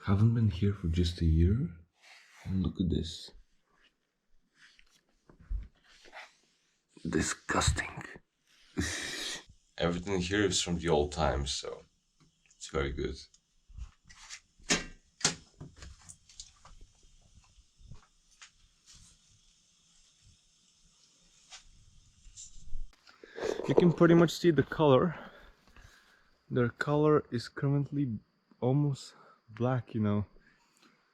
Haven't been here for just a year, and look at this. Disgusting. Everything here is from the old times, so it's very good. You can pretty much see the color. Their color is currently almost black, you know.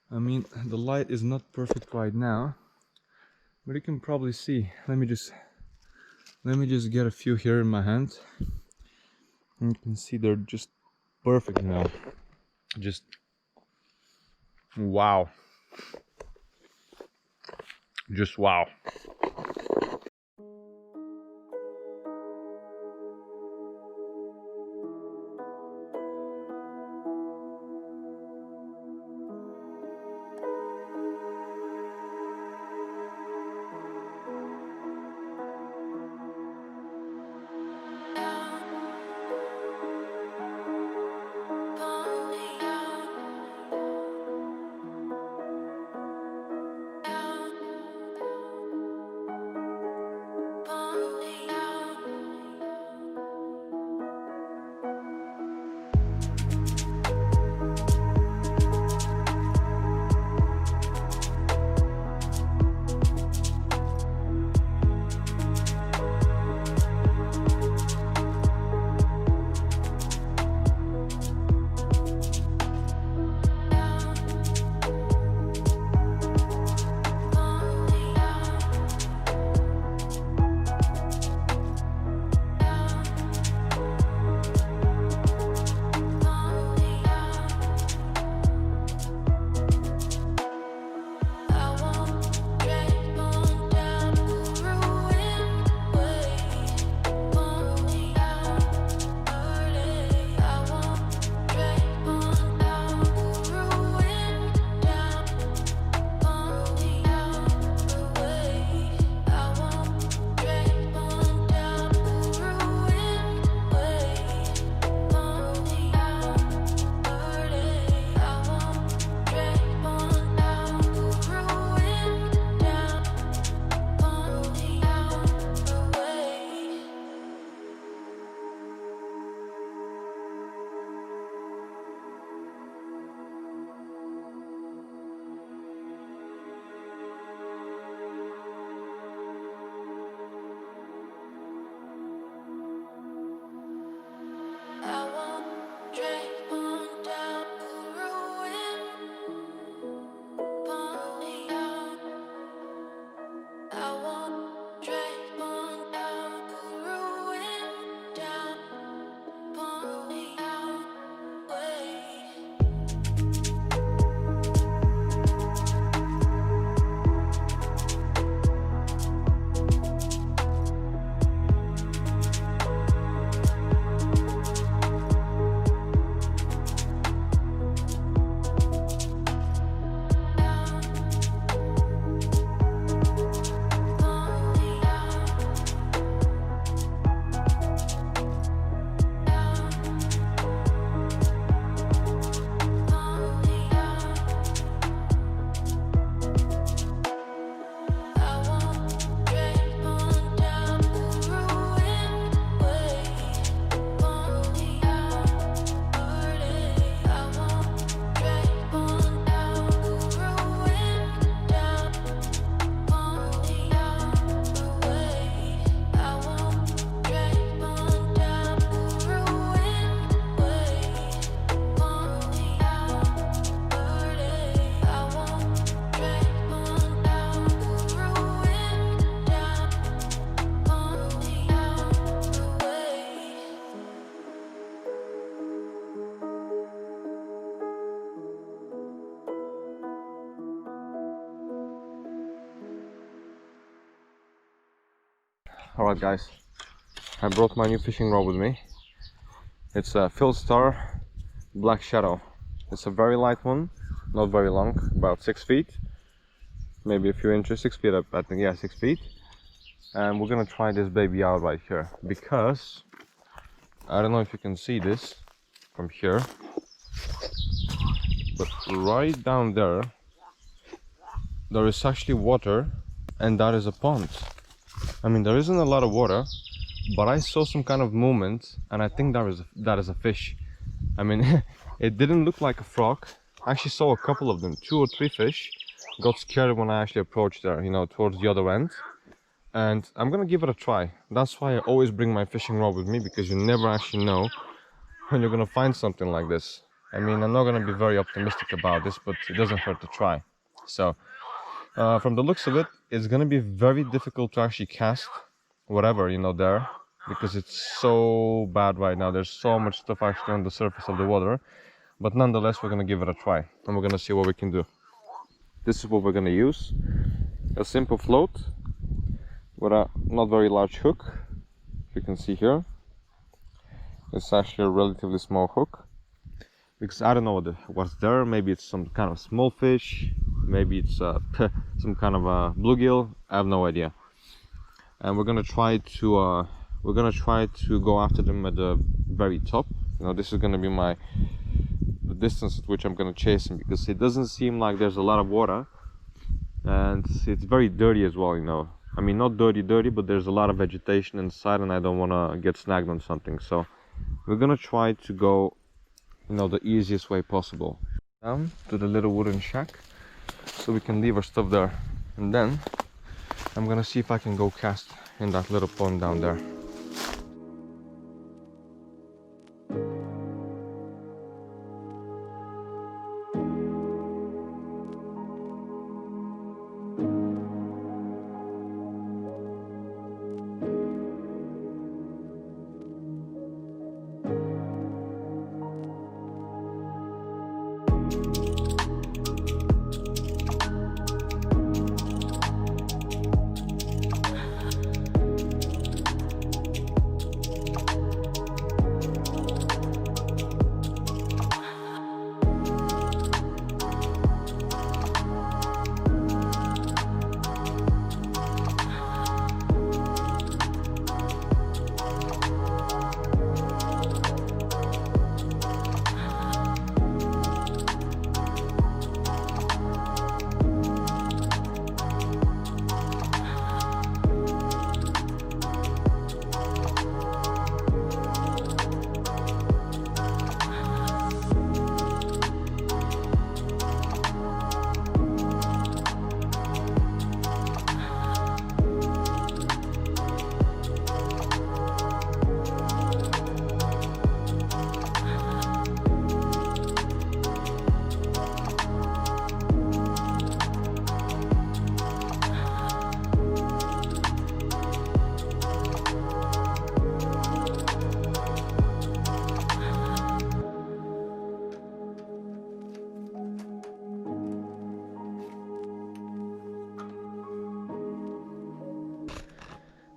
I mean, the light is not perfect right now, but you can probably see. Let me just get a few here in my hand. And you can see they're just perfect now. Just wow. Just wow. Alright guys, I brought my new fishing rod with me. It's a Phil Star Black Shadow. It's a very light one, not very long, about 6 feet, maybe a few inches, 6 feet up, I think, yeah, 6 feet. And we're gonna try this baby out right here, because I don't know if you can see this from here, but right down there, there is actually water, and that is a pond. I mean, there isn't a lot of water, but I saw some kind of movement, and I think that is a fish. I mean, it didn't look like a frog. I actually saw a couple of them, 2 or 3 fish. Got scared when I actually approached there, you know, towards the other end. And I'm gonna give it a try. That's why I always bring my fishing rod with me, because you never actually know when you're gonna find something like this. I mean, I'm not gonna be very optimistic about this, but it doesn't hurt to try. So from the looks of it, it's gonna be very difficult to actually cast whatever, you know, there, because it's so bad right now. There's so much stuff actually on the surface of the water, but nonetheless, we're gonna give it a try, and we're gonna see what we can do. This is what we're gonna use: a simple float with a not very large hook. If you can see here, it's actually a relatively small hook, because I don't know what's there. Maybe it's some kind of small fish, maybe it's some kind of a bluegill. I have no idea. And we're gonna try to go after them at the very top. You know, this is gonna be the distance at which I'm gonna chase them, because it doesn't seem like there's a lot of water, and it's very dirty as well, you know. I mean, not dirty, but there's a lot of vegetation inside, and I don't want to get snagged on something. So we're gonna try to go, you know, the easiest way possible. Down to the little wooden shack, so we can leave our stuff there. And then I'm gonna see if I can go cast in that little pond down there.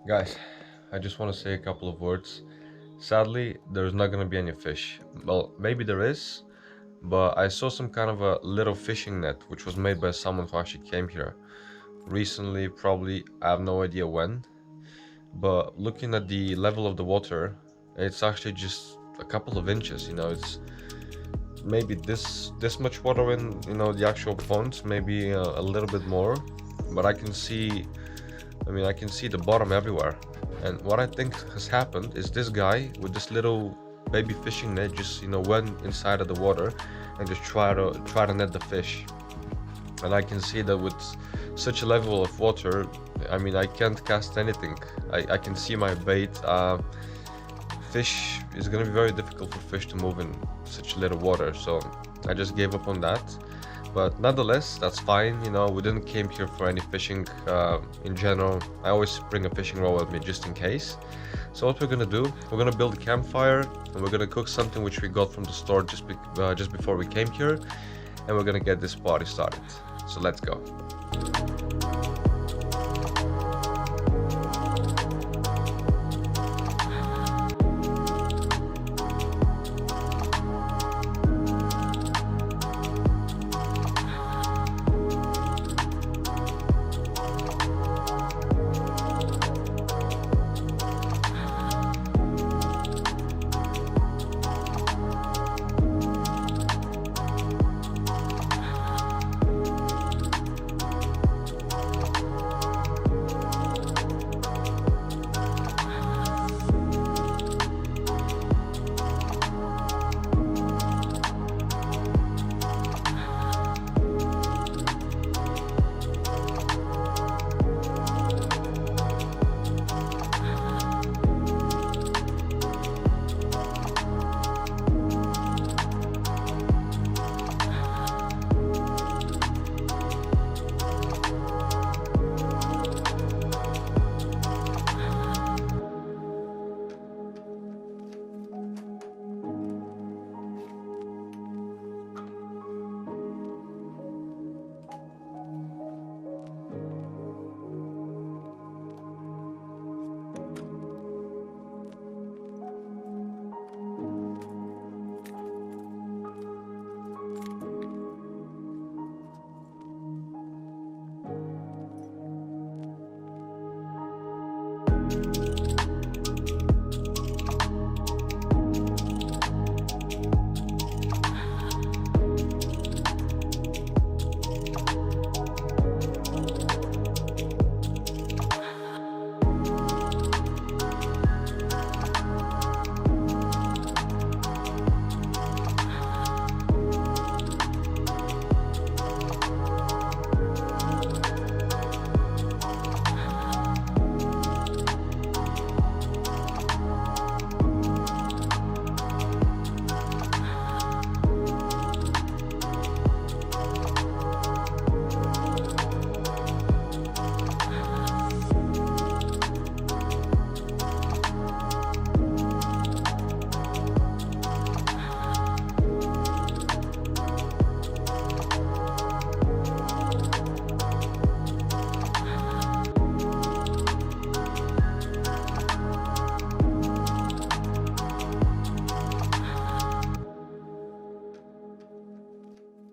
Guys, I just want to say a couple of words. Sadly, there's not going to be any fish. Well, maybe there is, but I saw some kind of a little fishing net which was made by someone who actually came here recently, probably. I have no idea when, but looking at the level of the water, it's actually just a couple of inches, you know. It's maybe this much water in, you know, the actual pond, maybe a little bit more, but I can see the bottom everywhere. And what I think has happened is this guy with this little baby fishing net just, you know, went inside of the water and just try to net the fish. And I can see that with such a level of water, I mean, I can't cast anything. I can see my bait. Fish is gonna be very difficult for fish to move in such little water, so I just gave up on that. But nonetheless, that's fine, you know. We didn't came here for any fishing in general. I always bring a fishing rod with me just in case. So what we're gonna do, we're gonna build a campfire, and we're gonna cook something which we got from the store just before we came here, and we're gonna get this party started. So let's go.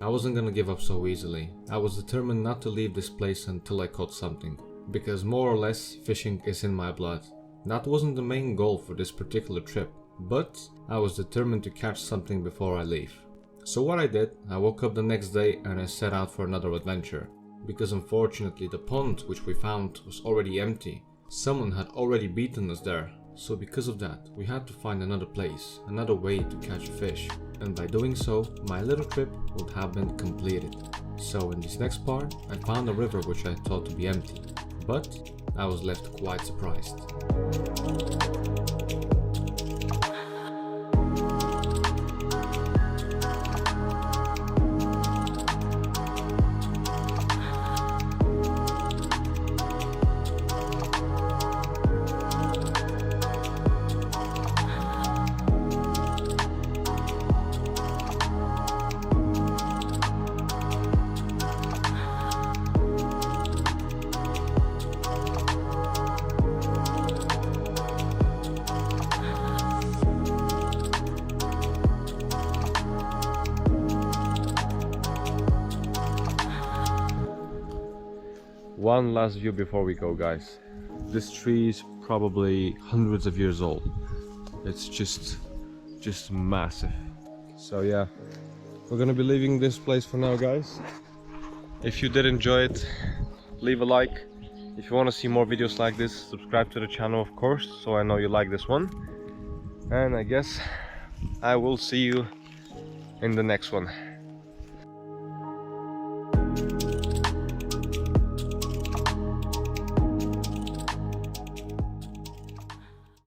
I wasn't gonna give up so easily. I was determined not to leave this place until I caught something, because more or less fishing is in my blood. That wasn't the main goal for this particular trip, but I was determined to catch something before I leave. So what I did, I woke up the next day and I set out for another adventure, because unfortunately the pond which we found was already empty. Someone had already beaten us there, so because of that we had to find another place, another way to catch fish, and by doing so my little trip would have been completed. So in this next part I found a river which I thought to be empty, but I was left quite surprised. One last view before we go, guys. This tree is probably hundreds of years old. It's just massive. So yeah, we're gonna be leaving this place for now, guys. If you did enjoy it, leave a like. If you want to see more videos like this, subscribe to the channel, of course, so I know you like this one. And I guess I will see you in the next one.